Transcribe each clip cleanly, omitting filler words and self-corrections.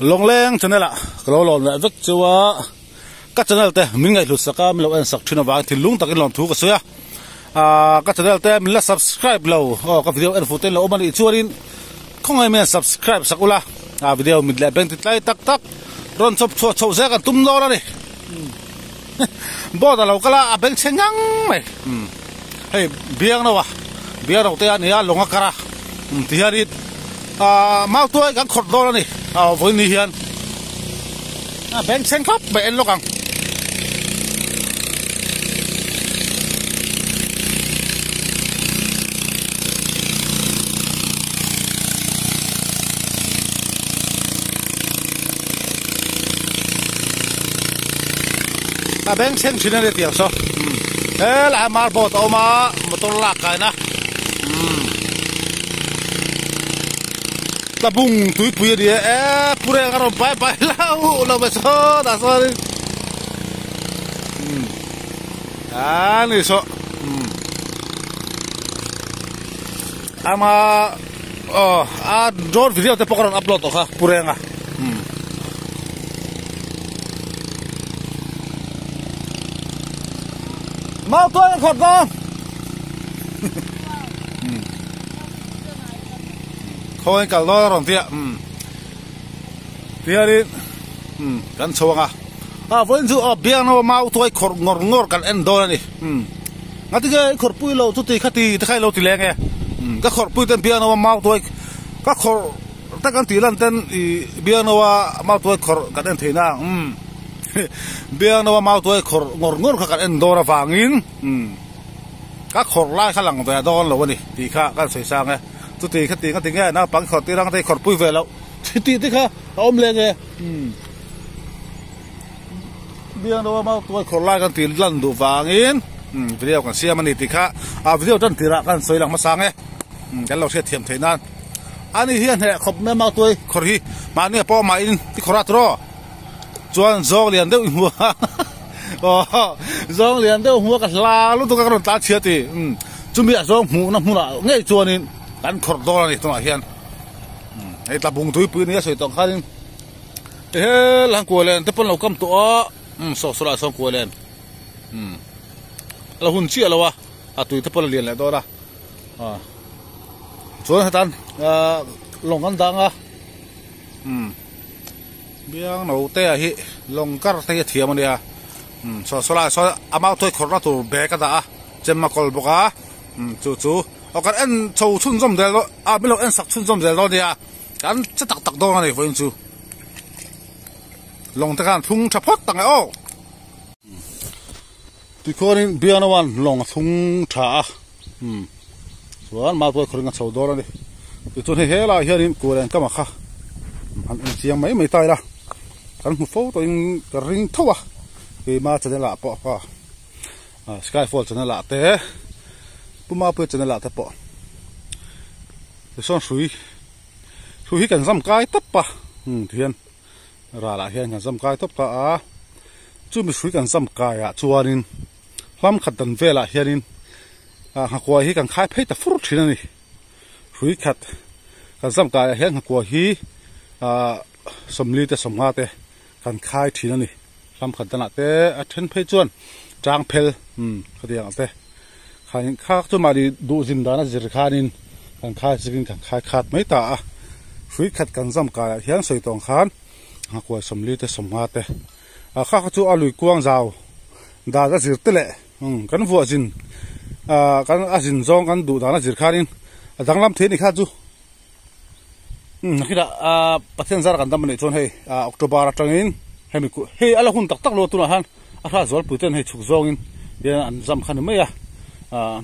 long leng channel a kalo lon la vek chuwa ka channel te min ngai hlut saka mi lo en sak thina wa thil lung takin lon thu ka soya ka channel te min la subscribe lo ka video en foten lo mani chuarin khongai me subscribe sakula video min la beng titlai tak tak ron chop cho cho za kan tum do la ni bo da lo kala a beng chengang mai hey biang na wa biang ro te ani a longa kara ti harit mau tôi gắn khột đô này với ni hiền bên sen khóc bên lo căng bên sen chỉ nên tiền số thế là mà bộ tàu mà tôi lạc cái na ta bung túi bùi đi pure cái rồi bay bay lao bây giờ đã rồi này số ama drone video te pokoknya upload tuh kah pure nggak mau tuh yang khot dong khôi cả lo rồi tiệt tiệt điกันชวงvới chú ở biang nó mau thôi khor ngorกันend đó này ngắt cái khor pui lâu chút thì khát thì khai lâu thì lẹ nghe các khor pui tên biang nó mau thôi các khor ta kan tí lần tên biang nó mau thôi khorกันend thế nào biang nó mau thôi khor ngorกันend đó là vàng in các khor lai khá lằng về đó lâu này thì khá kan soi sang nghe chút thì khát thì nghe na bằng khor tí răng thì khor pui về lâu thì khá ôm lên nghe biang đâu mau tôi khổ lại kan tin lần đủ vàng in video kan xem anh thì khá video chân thì ra kan soi lăng mà sang ấy cái lâu sẽ thiểm thế nan anh ấy hiện hệ khop mấy mau tôi khổ hi mà anh ấy po mà in thì khổ rát rồi chuan zong liền đâu mua zong liền đâu mua cái lá lúc tôi các con ta chia thì chuẩn bị zong mua nó mua lại ngay chuan in kan khổ đó này tôi nói hiện ấy ta bung túi pui này soi tông khai thế lang cua lên tập lâu cầm tụa so la song cua lên là hun chia là wa tụi tập liền lại đó ra chỗ này tan long gan dang biang nấu te hi long kar te thiam ania so la so amao toi khorna tu be ka da chemma kol boka chu okan en chou chun zom del mi lo en sak chun zom del lo dia kan cha tak do này với chu long ta kan thung thapot tang o ti korin biana wan long thung tha chuan ma toi khoringa chho dor ani ti chun he la hianin kuren kama kha an chiang mai tai la kan mu fo to in ring thowa ke ma chane la po pa skyfall chane la te puma pe chane la te po ti son sui kan zam kai tap pa thian ra la hian kan zam kai top ka chu mi sui kan zam kai chuanin hlam khat dan vela hianin ha kwa hi kan khai phei ta fur thina ni sui khat kan zam kai hian ha kwa hi somli te somha te kan khai thina ni hlam khat dana te a then phei chuan chang phel khadiang te khain kha chu ma di du jin dana zir khanin kan khai sigin kan khai khat mai ta sui khat kan zam kai hian soi tong khan ha kwa somli te somha te kha chu alui kuang zaw da ga zir te le kan vu ajin kan ajin zong kan du da na zir khanin danglam the ni kha chu nakira pathian zar kan dam ni chon hei october atangin hemi ku hei ala hun tak tak lo tu na han a kha zol puten hei chuk zong in ya an zam khan mai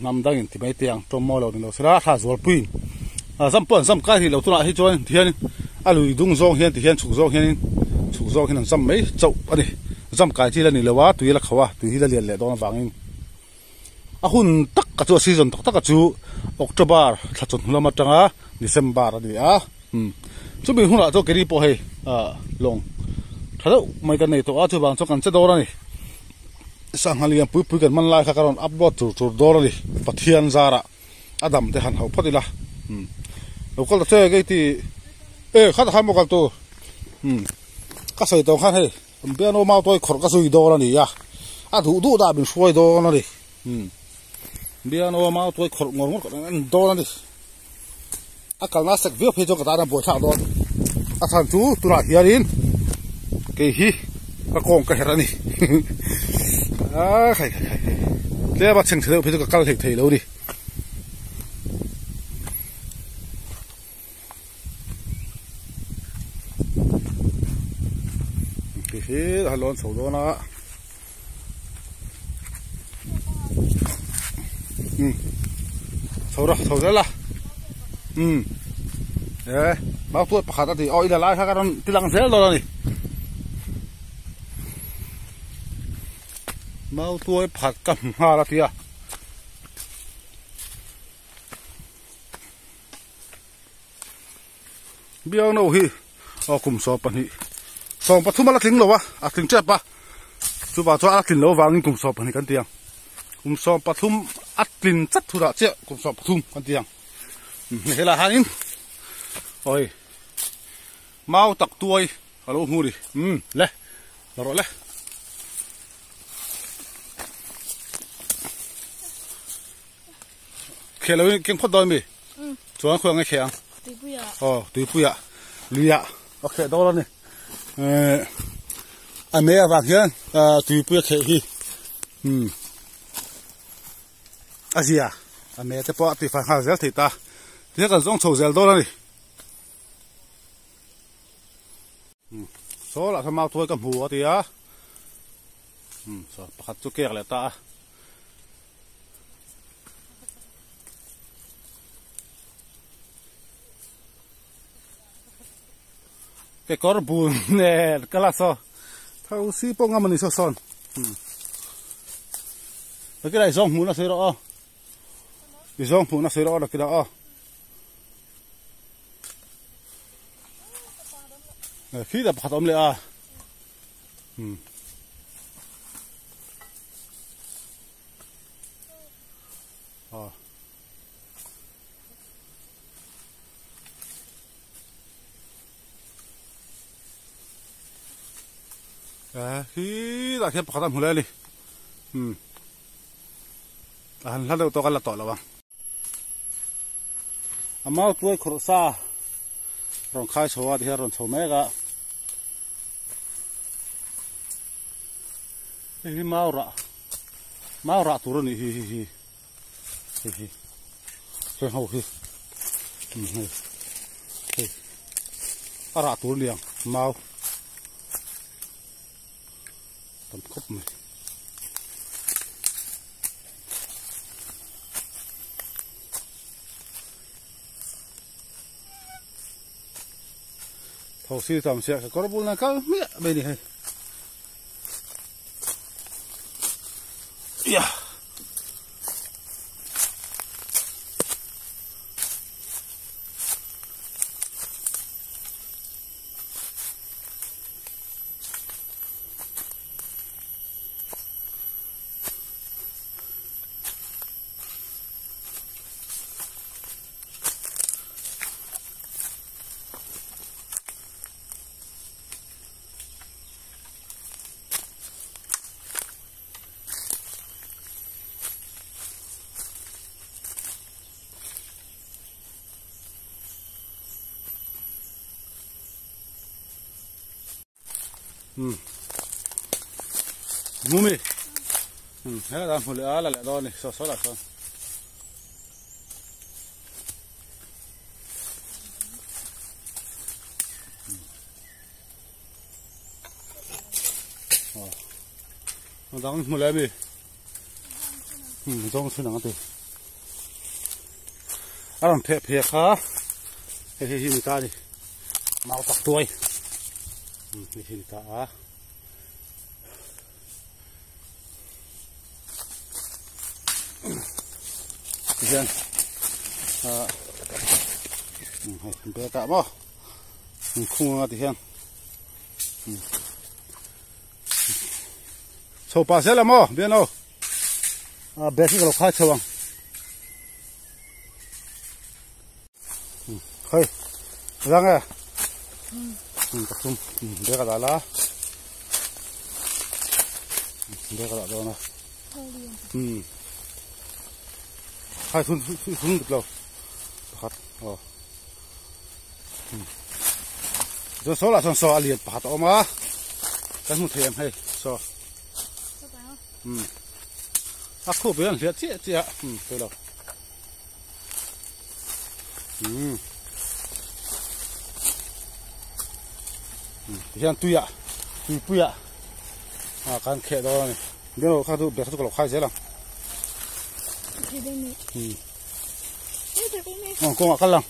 nam dang in ti mai tiang tom mo lo ni lo sra kha zol pui zam pon zam ka hi lo tu na hi chon thian alui dung zong hian ti hian chuk zong hian zam mai chau ani zam kai chi la ni lewa tui la khawa tui hi la lian le don wangin a hun tak ka chu season tak ka chu october thachon hulama tanga december ani chu bi huna to keri po he long thalo mai kan nei to a chu bang chu kan che do ra ni sanghaliam pui kan man lai kha karon upload tur do ra ni pathian zara adam te han ho photila lokal te ge ti khát ham một cái tu cái sợi tông khác hay bây giờ mau tôi khổ cái sợi đó là gì à đủ đủ đã bị xuôi đó là gì bây giờ mau tôi khổ ngon ngon đó là gì cái nó sẽ viết phía cho cái ta làm bồi thảo đó thằng chú tôi là hiện in cái hi cái con cái này khai để bắt chừng thử phía cho cái thầy lâu đi cái hi là lon sầu đó nó sầu đó là bao tuổi bắt đầu thì oi là lại cái con tí lăng dễ rồi này bao tuổi bắt cầm hoa là thì à biang đâu hi cùng so pan hi so bắt thua mà là tính lâu à tính chết ba chú bảo cho tính lâu vào nhưng cùng so pan hi cái tiếng cùng so bắt thua tính chất thu đã chết cùng so bắt thua cái tiếng thế là hai ôi mau tặc tuôi alo ngu đi lê là rồi lê khéo là cái phốt đôi mi cho anh khoang cái khéo tùy bụi à lùi à ok đó là này anh mấy vàng kia tùy bụi khéo hi gì à anh mấy cái bỏ tùy phải hàng dễ thì ta thế còn giống sầu dễ đó là này số là thằng mau thôi cầm hùa thì á số bắt chút kẹt lại ta cái cỏ bùn nè cái là sao thâu xí bông ngâm mình sao son cái này giống muốn nó sẽ rõ cái giống muốn nó sẽ rõ là cái đó khi đã bắt ôm lại khi đã khi bắt ôm lại đi anh đâu tôi cái là tỏi là bằng mau tôi khổ sa rong khai số thì rong số mấy cả hi mau rạ tụi nó hi cái hậu hi rạ tụi liền mau tầm khóc này thầu si tầm sẽ có bún là cao mía bên này yeah. Mumi, thế là một lẽ là lại đo này, số là con. Nó đóng một lẽ gì? Trong suy nghĩ thì, làm phê phê khá, người ta đi, mau tắt tuổi, người ta dân bé cả bó không thì hen sâu pa sẽ là mò biết đâu bé thì có khai sâu khơi răng à patum deka dala deka da dona hai thun được lâu phát rồi số là số liền phát ôm á cái một thèm hay số khu bên liệt chị ạ thôi đâu hiện tuy ạ can khẽ đó này nếu khác tu biết khác tu lọc khai dễ lắm con cắt lắm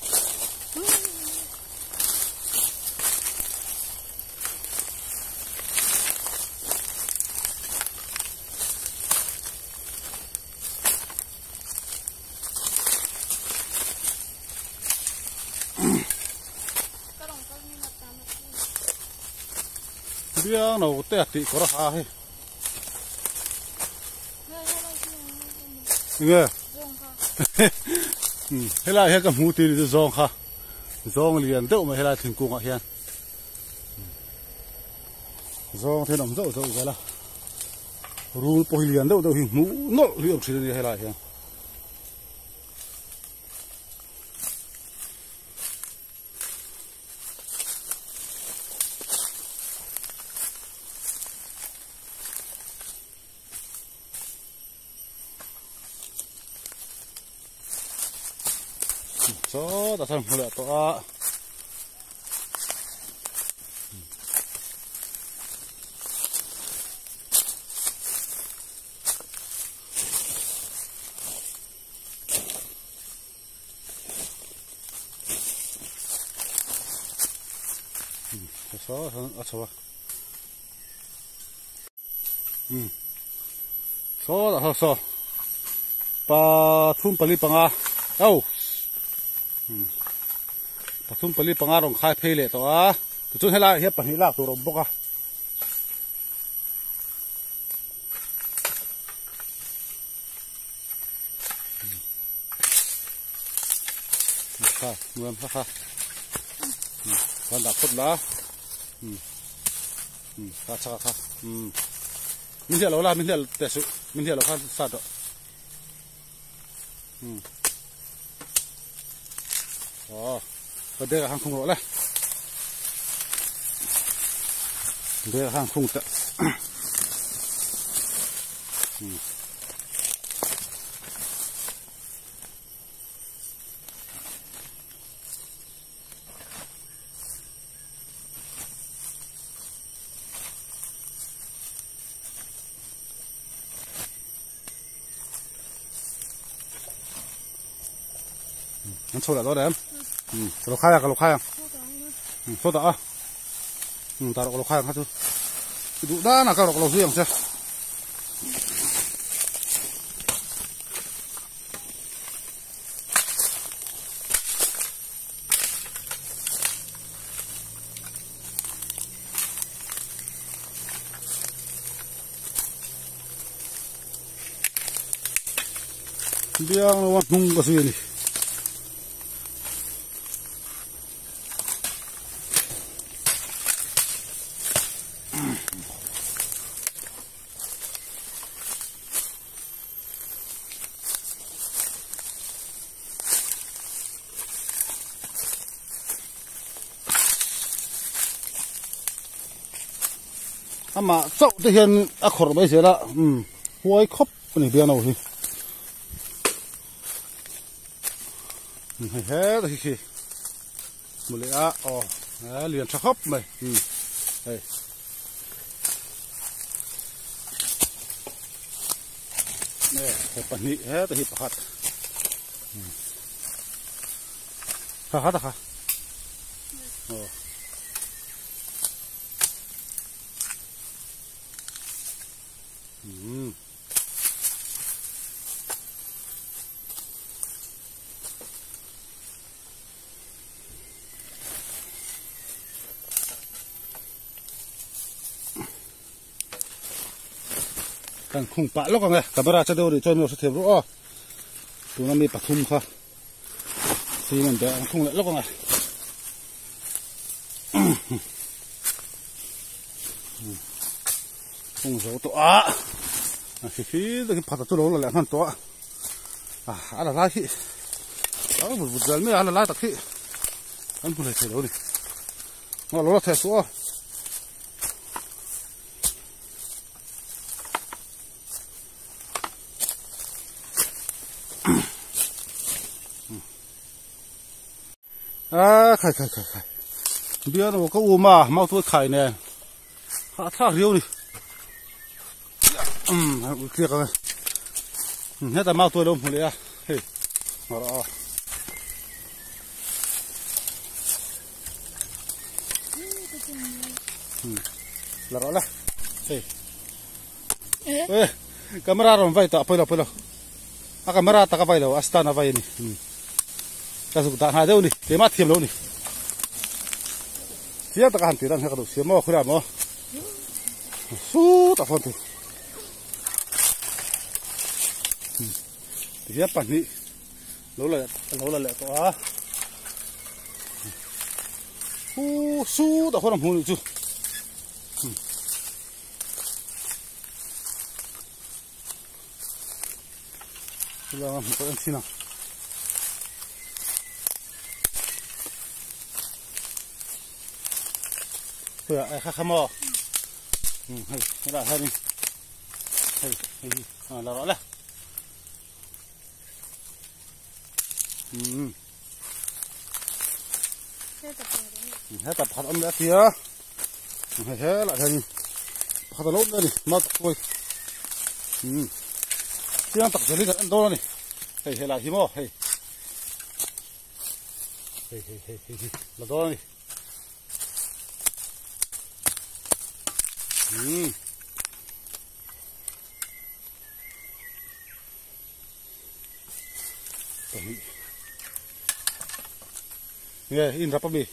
bia nào tét thì có ra hay nghe hay là hay cái mũ thì zong ha zong liền đâu mà hay là thằng cung à hiền zong thế làm dậu cái là ru bồi liền đâu đâu mũ nọ liệu chỉ hay là hiền số ta xem lựa to số hơn số số là số ba thun bali panga đâu pathum pali pangarong khai phele to a chu hela he pani lak tu rom boka kha nuam kha kan da khut la kha cha kha min dia lo la min dia te su min dia lo kha sa do đây là hàng không rõ này, đây là hàng không tệ, nó sôi đã đó đấy. Kalau kaya, so tak ah, taruh kalau kaya tu, itu dah nak kalau siang sih. Dia ngelawan nunggu sini. Mà sậu thì hiện khổ bây giờ là huay khóc này bia nào thì hết rồi khi một lẽ liền chắc khóc mày đây nè phải bận nhị hết thì hạt hạt hả kan khung pa lo ka camera cha do ri chon no se theb ro tu na mi pathum kha si man da khung le lo ka tung dấu to khi cái phát cho nó là lẹn hơn to là lại khi đó một giờ mới là lại khi anh cũng phải thấy đâu đi nó là thế số khai bây giờ nó có mà mau tôi khai nè thả riêu đi kia coi hết là mau tôi đâu một lẽ hey đó là đó là hey camera rồi vậy ta bây giờ camera ta cái vậy đâu astana vậy nè cái gì ta hai đâu nè thế mà thiêm đâu nè kia ta cái tiền hay cái đồ xe mà khơi mà su ta phân thì kia bản đi lâu là lẹ to su ta phân làm hồn chứ là một cái gì nào bây giờ khác mò hay là hay đi hay là rõ là hết tập hoạt âm đã kia hay thế lại hay hoạt lốp nữa đi mất thôi chứ tập xử lý cái ăn to này hay là gì mò hay là to này nghe in ra bắp bì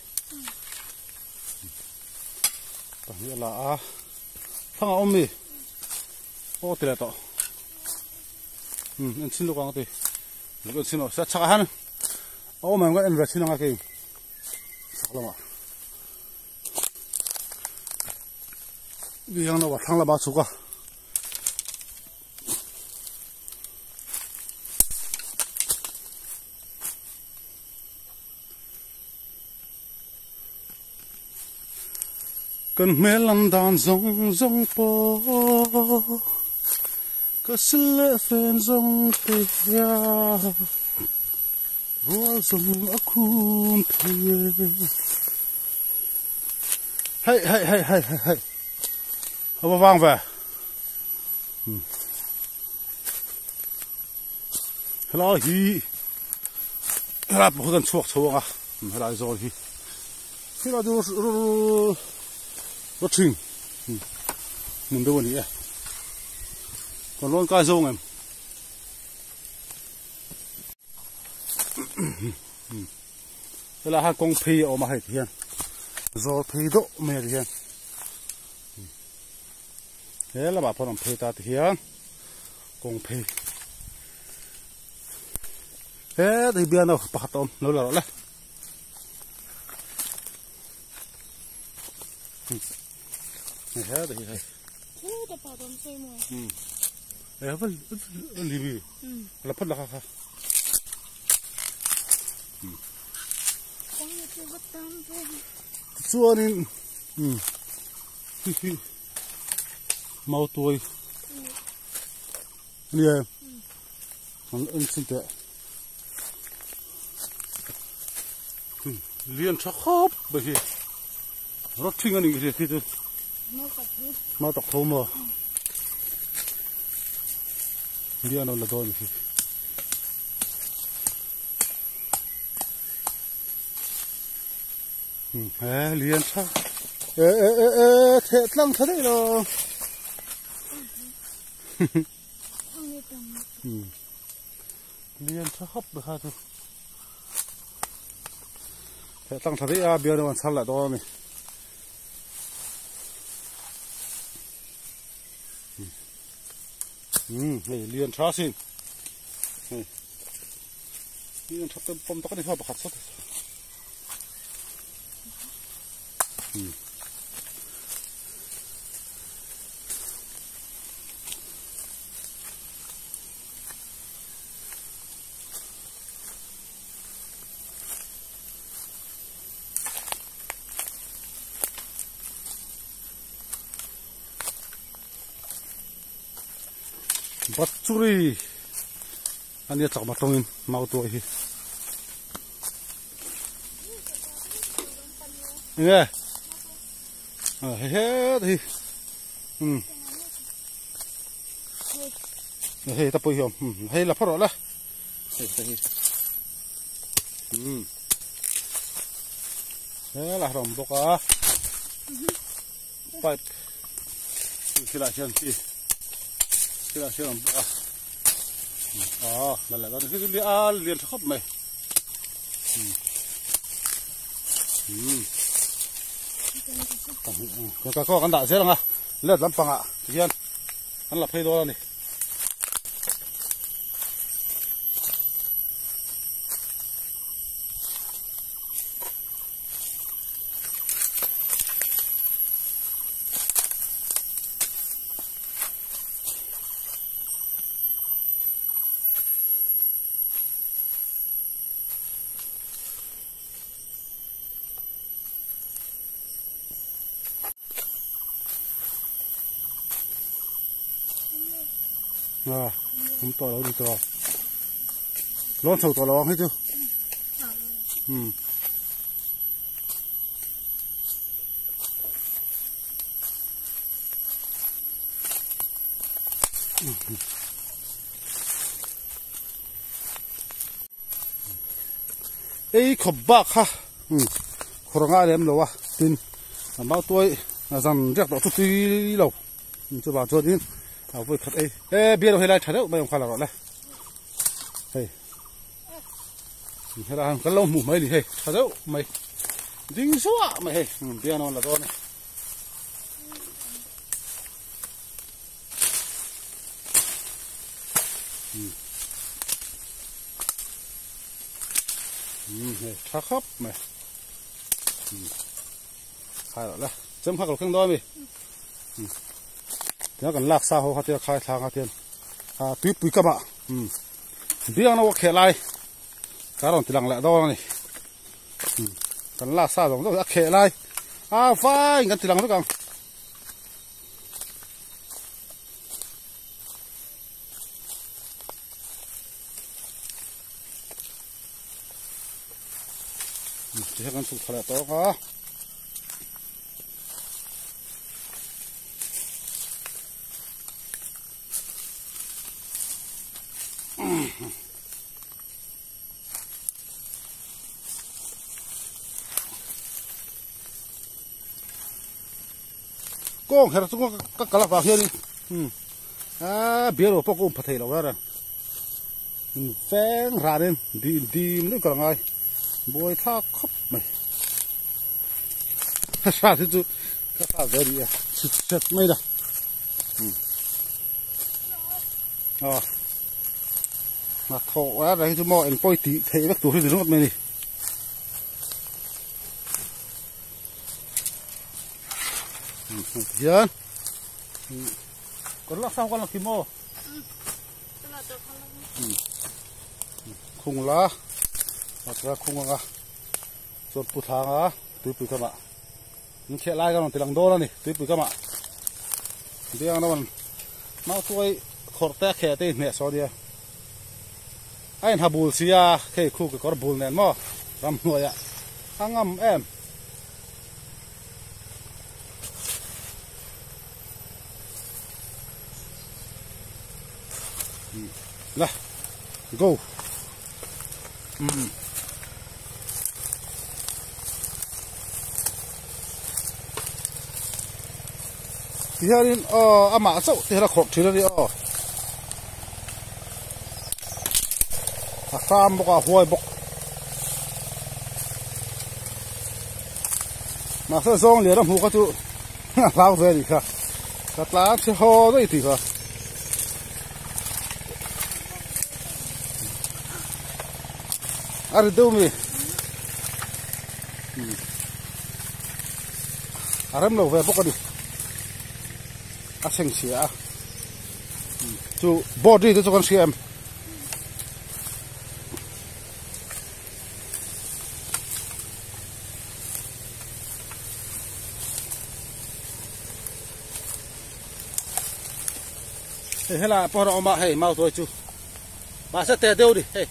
tao là thằng ông mì ô tiền to anh xin lỗi con thì anh xin lỗi sẽ chắc hắn ô mà anh về xin lỗi cái sao lắm à vì hắn nó vào thằng là bao số à cơn mê lăn đàn rong po có sự lệ phèn rong tê ya vua rong ở khum thề hay không vang về hello hi hello một con chuột chuột à hello rồi hi hello rất chỉnh mình đâu vậy còn luôn coi rong em đây là hai con phi ở mà hết hiện rồi phi độ mệt hiện thế là bà phong phi ta hiện con phi thế thì bây giờ bắt tôm nó là rồi thế thì hay đã bắt tôm xây mồi vẫn libi là phân là khác con này chưa bắt tôm thôi xua nên mau tuổi nè anh xin tệ liên chắc khóc bởi vì rất thích anh ấy thì tôi mau tập thô mà liên nó là đôi liên chắc thiệt lắm thế đấy rồi liên chắc khóc được ha thôi thiệt lắm thế đấy à bây giờ nó sao lại đó này này liên chắc xin này liên chắc tâm tâm tắc đi hoa bạc sắt bắt churi anh ấy chọc mặt trong mau tuổi hi nghe hết thì hey ta hiểm hay là phát rồi là thế là rồng bốc á pipe khi là xem khi là xem rồng bốc á là đó cái liền khóc mày cái có con đại dễ lắm à lết lắm bằng ạ thiên anh lập hay đó này không to đâu đi to lon sầu to lon hết chưa ấy khop bạc ha khổ ngã em lâu à tin bao tuổi rằng rác đó tụi lâu cho bà cho đi với thật ấy biết đâu hay là thật đâu bây giờ khai là gọi này hay hay là cái lông mù mấy đi hay thật đâu mày dính số à mày hay biết nó là to này thắc khóc mày khai rồi đấy chấm khắc là không đôi mày nó còn lạc sao họ tiêu khai thang tiền tuyết bụi các bạn biết nó khẽ lại cá còn thì lằng lẹ đo này còn lạc sao giống nó khẽ lại phai ngắt thì lằng nó càng chỉ cần sụt thật là to ha con hết rồi các cá vào here đi biết rồi bóc cũng phải thấy rồi phèn ra đến đi nữa còn ai bôi tha khóc mày sao thế chứ các sao vậy đi sệt mấy đây mà thọ á đấy chứ mọi anh bôi tí thấy bác tủ thì nó mày đi Dân con lắc sao con là kim mô khung lá mặt ra khung ngà rồi bút hàng á túi bụi các bạn những khe lai cái nó thì lằng đô này túi bụi các bạn đi ăn nó còn máu tôi khổ té khe tê mẹ so đi anh hà bùn xia khe khu cái con bùn này mà làm người ạ ăn ngâm em Là, go. Thì ra đi, mã sậu thì là khổ thì là đi, sam bọc huay bọc, mà sao zong liền làm hú cái tu, lao về đi cả, cắt lá thì ho đấy thì cả. Ada tu mi, aram lo về bốc đi, asing sia, tu body tu con xem, Thế là bỏ nó mà hay mau thôi chú bà sẽ tè đều đi hey.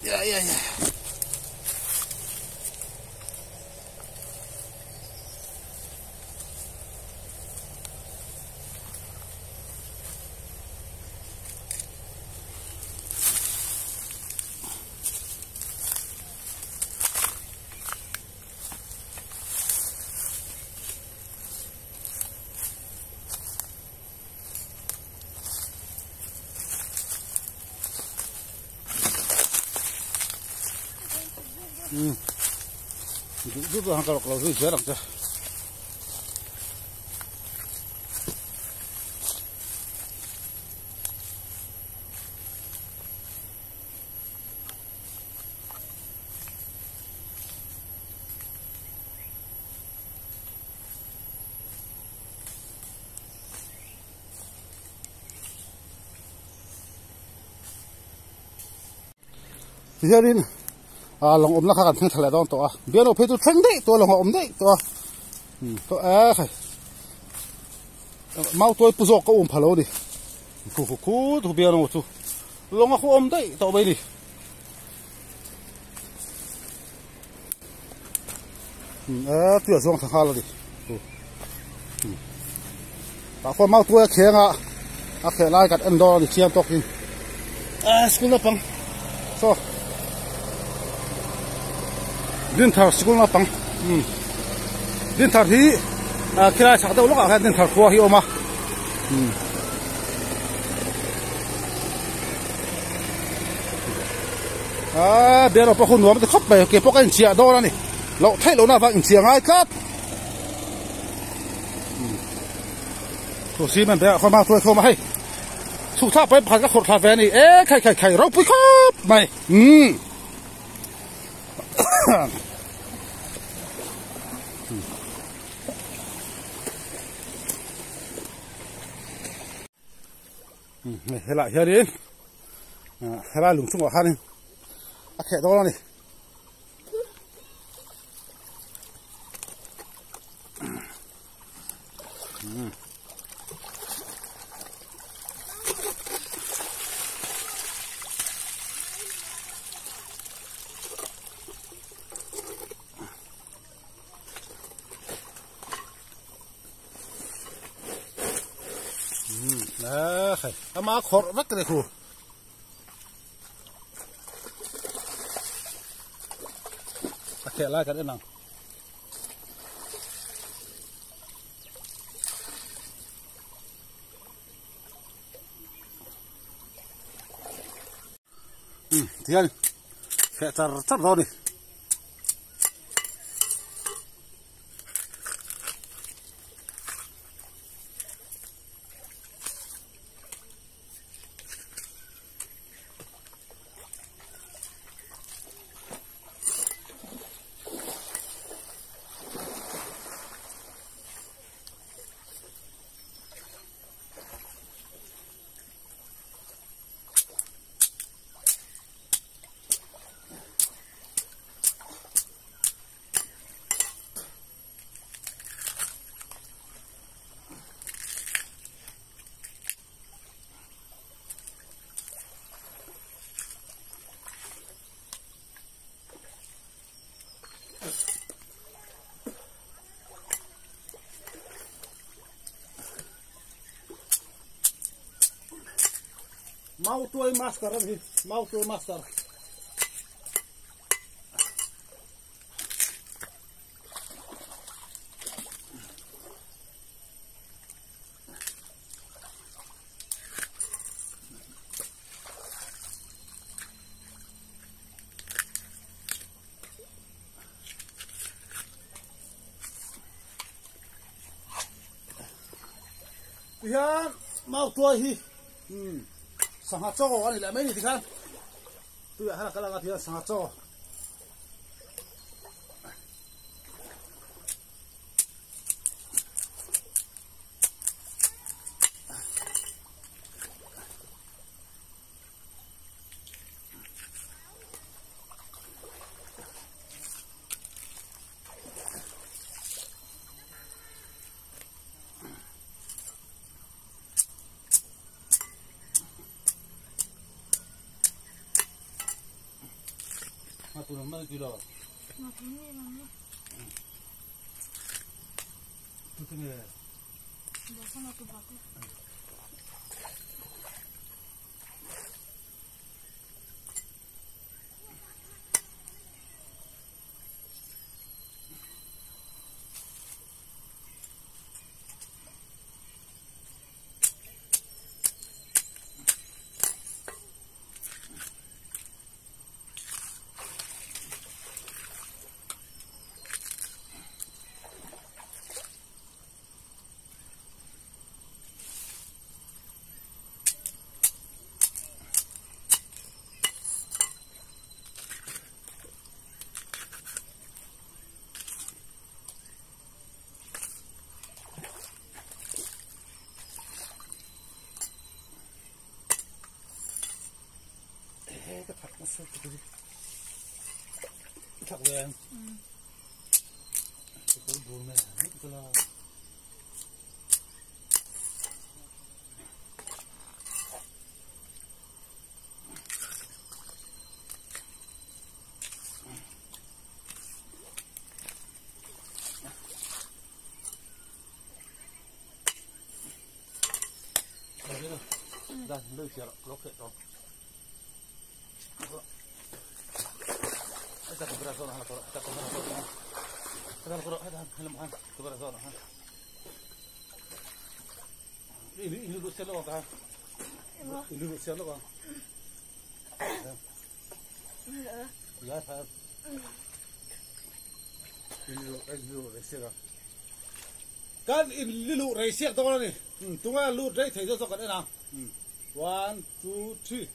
Yeah, yeah, yeah. Rút ra kalau rút dễ lắm chứ. Giờ đi lòng ôm nó khác thằng thằng đó to biết nó phải tôi thằng đấy tôi lòng ôm đấy to khai mau tôi bù có ôm phalo đi cú tôi biết nó tu lòng nó ôm đấy to bây đi tôi dùng thằng khác đi ta có mau tôi khéng khéng lại cái anh đó đi chiang tóc đi school nó bằng so din thar school na pang din thar hi kira sa daw lo ka din thar ko hi oma bero pa khun wa ma khop ba ke po kan chia do na ni lo thai lo na va in chia ngai kat to si man ba kho ma toi kho ma hai su tha pa pha ka khot tha ve ni khai ro pu khop mai thế lại here đi thế là lùng chung ở hai này khẽ to này ama khor vắt cái khu kẹt lại cái đấy nào thì anh kẹt chặt rồi đi mau tôi master gì mau tôi master ya mau tôi hi sangat cowok kan tidak main itu kan tu ya kalau nggak dia sangat cowok Kurang mana kilo? Makan ni mana? Tu ni. Dah sana tu bagus. Cái thật nó sốt cái gì? Thật về. Cái con buồn này, nó là. Đây, lưỡi xẹo lóc hết rồi. Kita kubra zona hala koro, kita kubra zona. Kita koro, ada helm han, kubra zona han. Ini lu selo kan? Ini lu selo kan? Ya, ha. Ini lu resela. Kan ini lu resel to ni. Tunga lu dai thai cho kan na. 1 2 3.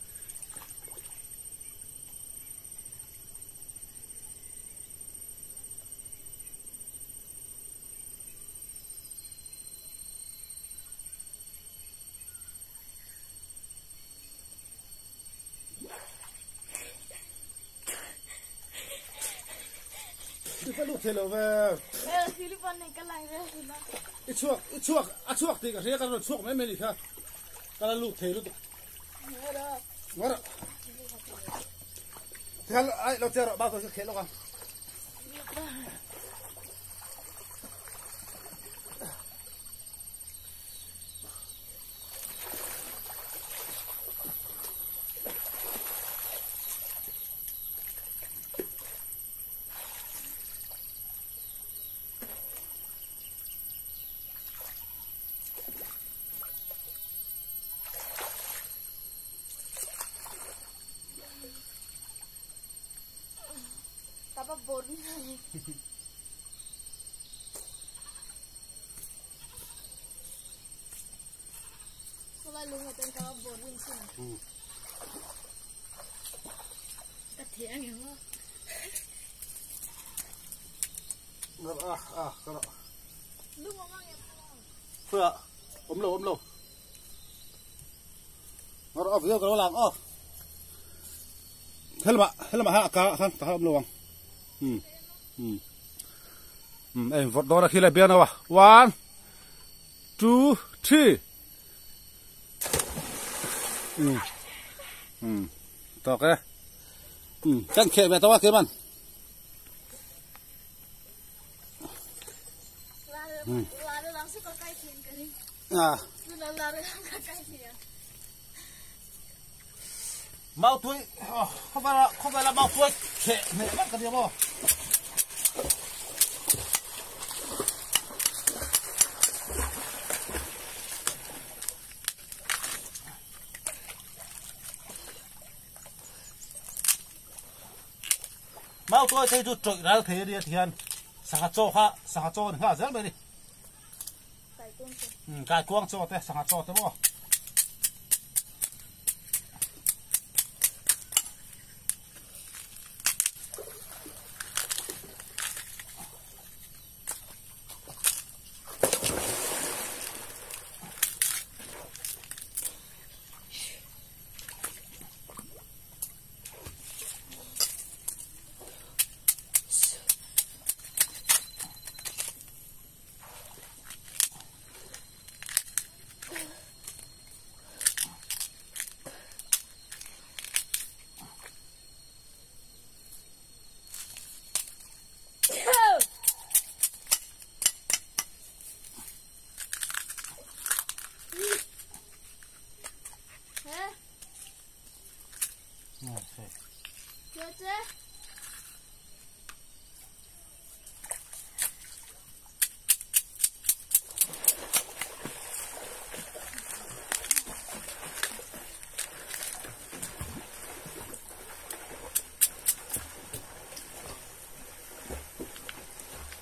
Cái lúc thế nào về? Philippines này cái lạnh đấy thì nó. Ít chuộc thì cái gì cái nó chuộc mấy mấy gì khác? Cái lúc thế lúc. Ngora. Thế ai lúc thế rồi bao giờ sẽ khé lúc à? Apa boring lagi? Selalu ngatain kalau boring sih. Ketiang ya lo. Kalau. Lu ngomong ya. Phượng, ôm lô. Ngora video kalau lang oh. Helma ha ka kan ta ôm lô. Em vọt đó là khi lại biến nào à? 1 2 3. Tao cái. Chân khệ về tao cái bạn. Lari langsung ke kaki kali. Sudah lari ke kaki ya. Mau tuổi, không phải là mau tuổi khệ mẹ bắt cái gì không? Mau tuổi thấy rụt trội ra thế đi thiền, sang cho nữa rất mấy đi. Cái cuông cho thế sang cho thế bo. Chế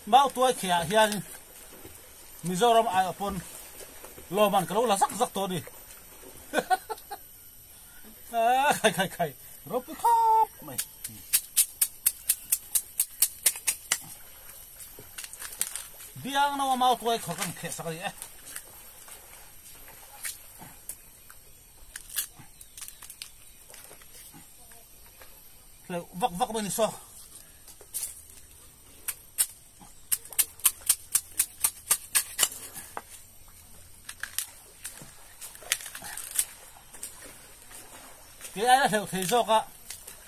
mau tuổi khía hiền Mizoram ai upon lo man kalau là sắc to đi khai rồi bị khóc mày biang nó mau tuổi khó khăn khé sắc đi vắc bên so cái ai là theo thế dọc á,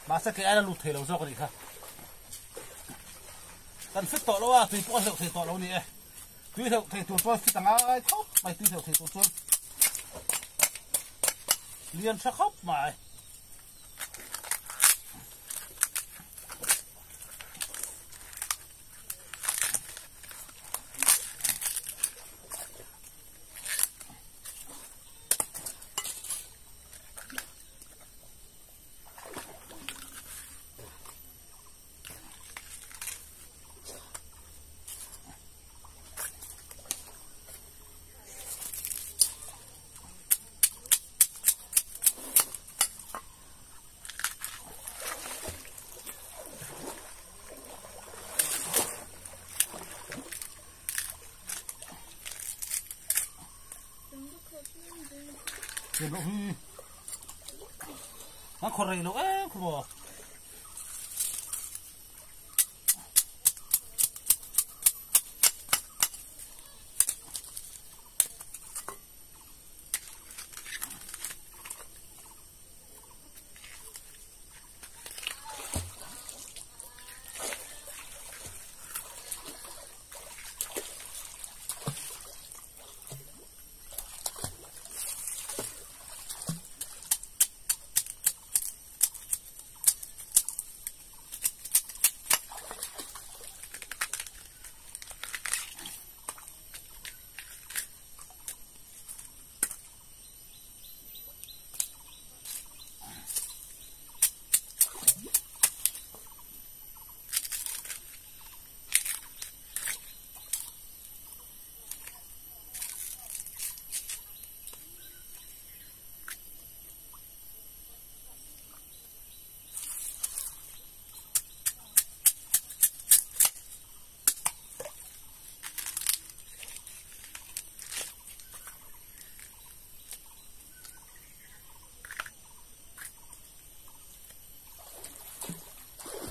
mà sao cái ai là lụt thế lâu dọc đi ha? Cần fit tọt lâu à, tùy bỏ theo thế tọt lâu nè, tùy theo thế tụt tôi fit tăng ai khóc, mày tùy theo thế tụt tôi, liền sẽ khóc mày. Cái nó hư, nó khó rồi luôn ấy, không bỏ.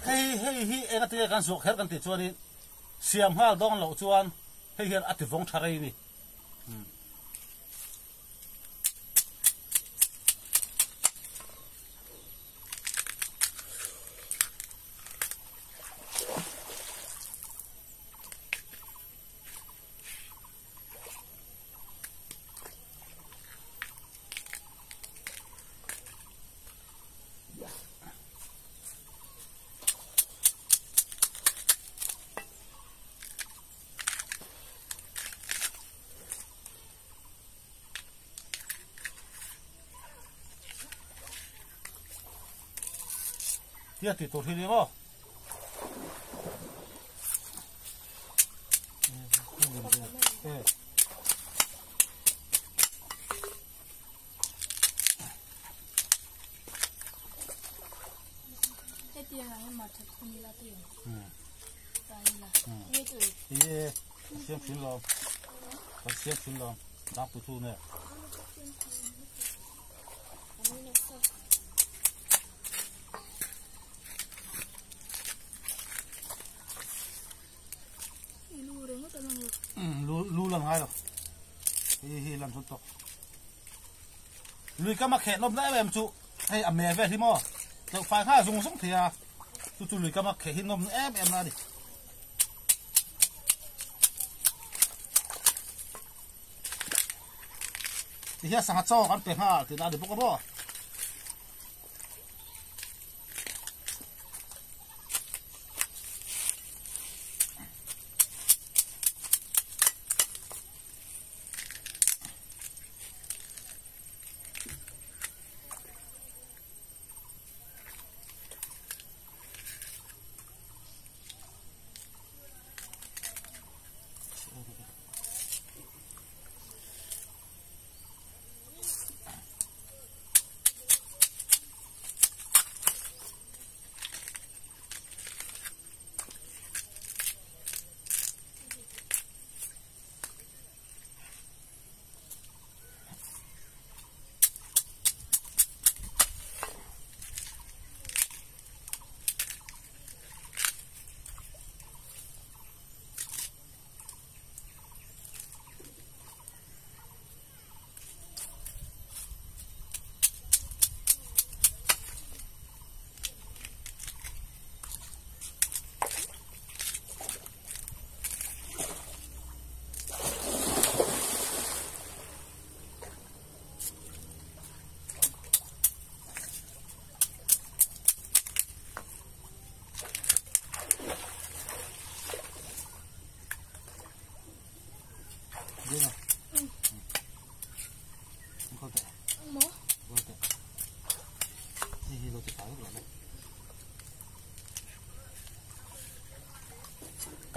Hey, em cái tiền can sọc hết can tiền chuan đi, xiêm ha dong lẩu chuan, hey hiện ắt vong thà đây đi. Dia thì tốt hơn đi không? cái tiền là em mặc thật không là tiền. Đây là cái tuổi. Iya, siap film, siap film, tak putu nè. Lu làm ngay rồi, hi làm tốt. Lui cái mặt khẹt nó nãy em chú, hay ẩm mè về thì mò, rồi phải ha dùng sống thì à, chú lui cái mặt khẹt hi nó em ra đi. Thì hiện sang cho ăn bể ha thì đã được bốc bó.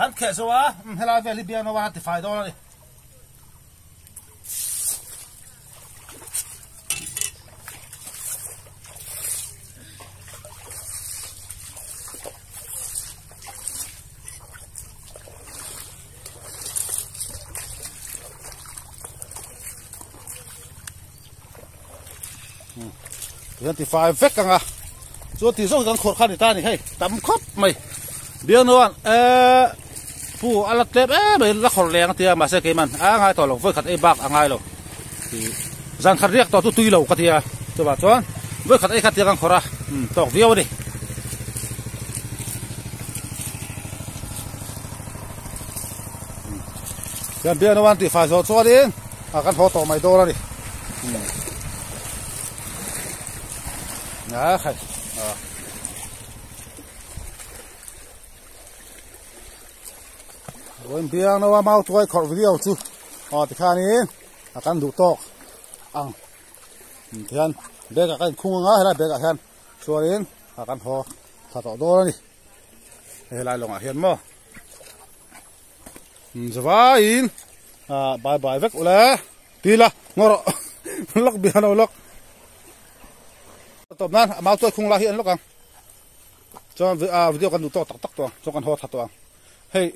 han khe zo a hela ve li bia no wa ti fai do ni hiện thì phải vét càng à cho thì số càng khổ khăn thì ta này hay tắm khóc mày điên luôn phụ ăn lát tép mày lắc khổ leng thì mà sẽ cái mình ngay tỏi lòng với khát bạc ngay rồi thì gian khát riết tỏi tui lẩu cái thì cho bà cho với khát khát thì càng khổ ra tỏi véo đi hiện điên luôn thì phải cho đi càng khổ tỏi mày đô ra đi à hay rồi biếng nó mau tuổi khỏi video chứ thì khai ní akan đủ to ang thian bé cả cái khung ngã hay là bé cả thian xua đến akan ho thà tỏ đô đi hay lại lòng hiền mò giờ in bye bye vết ule tí là ngor lắc biếng đâu lắc tôm nan mau tôi không la hiện lúc anh cho video kan đủ to tắc to cho kan ho thật to hey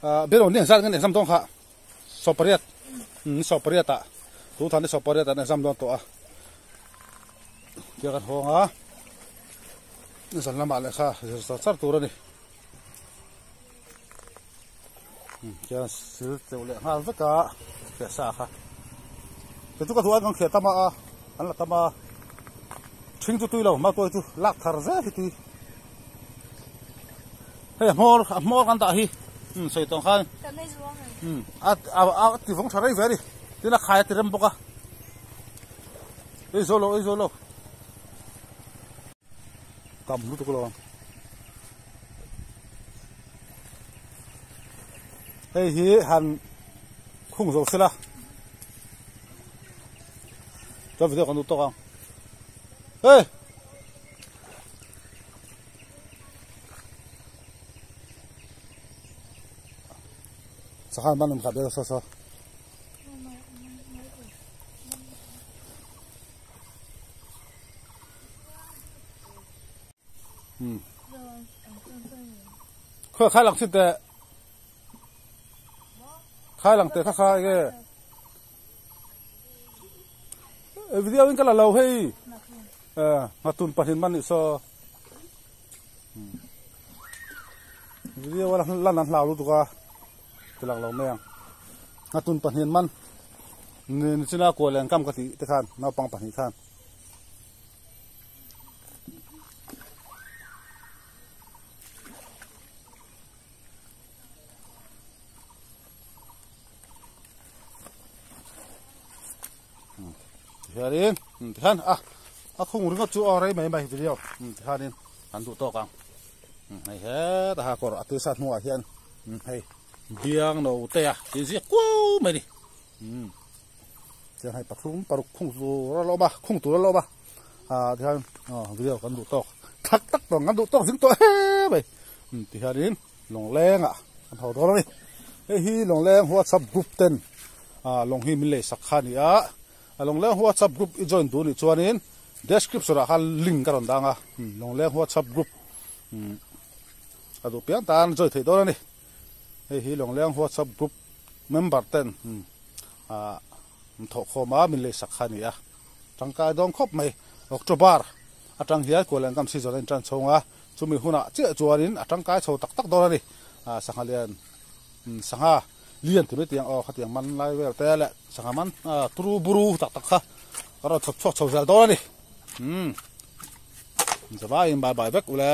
biết rồi nên ra cái này xăm tông hạ sopariat ta tu thằng sopariat này xăm tông to kia kan ho ha nên sản làm lại kha sát tu rồi này kia sử dụng lại ha tất cả cái sa ha cái tu cái tu anh khẽ tama anh là tama chính tôi lâu mà tôi lạc thar ra thì tôi hey more kan ta hi sei tong khan ti vong tharai ve ri tina khai ti rem boka ei zolo kam lu tu ko hey hi han khung zo sela cho video kan du to ka hey sakhan manum kha be so khơi khai lăng xịt khai lăng tệ khai cái video in cái là lâu hay ngatun pahin man so video lan lao lu tuka tilang lo meng ngatun pahin man nin sina ko leng kam ka ti te khan na pang pahin khan Yarin khan không muốn chú ở đây mấy video khan nên ăn đủ to càng này hết ta có ở từ sát mua hiện hay biang nấu tè thì giết quá mày đi giờ hay bắt xuống bắt không dù lo ba không tủ lo ba thì khan video ăn đủ to thắt tắc toàn ăn đủ to dính to mày thì khan đến lòng len ăn hậu đó đi cái hi lòng len hoa sập group ten lòng hi mình lấy sắc khan đi long leng WhatsApp group i join tu ni chuanin description ra hal link karon danga long leng WhatsApp group adu pian tan join thei dor ni hi long leng WhatsApp group member ten tho khoma min le sakhani tangkai dong khop mai October atang hial ko leng kam si zon tran chonga chumi huna che chuanin atangkai chho tak tak dor ni sanghalian sangha lian tu tiang khatiang man lai ve te le sangaman tru buru tak tak kha aro chok chok chok zal do ni zabai bye bye vek ule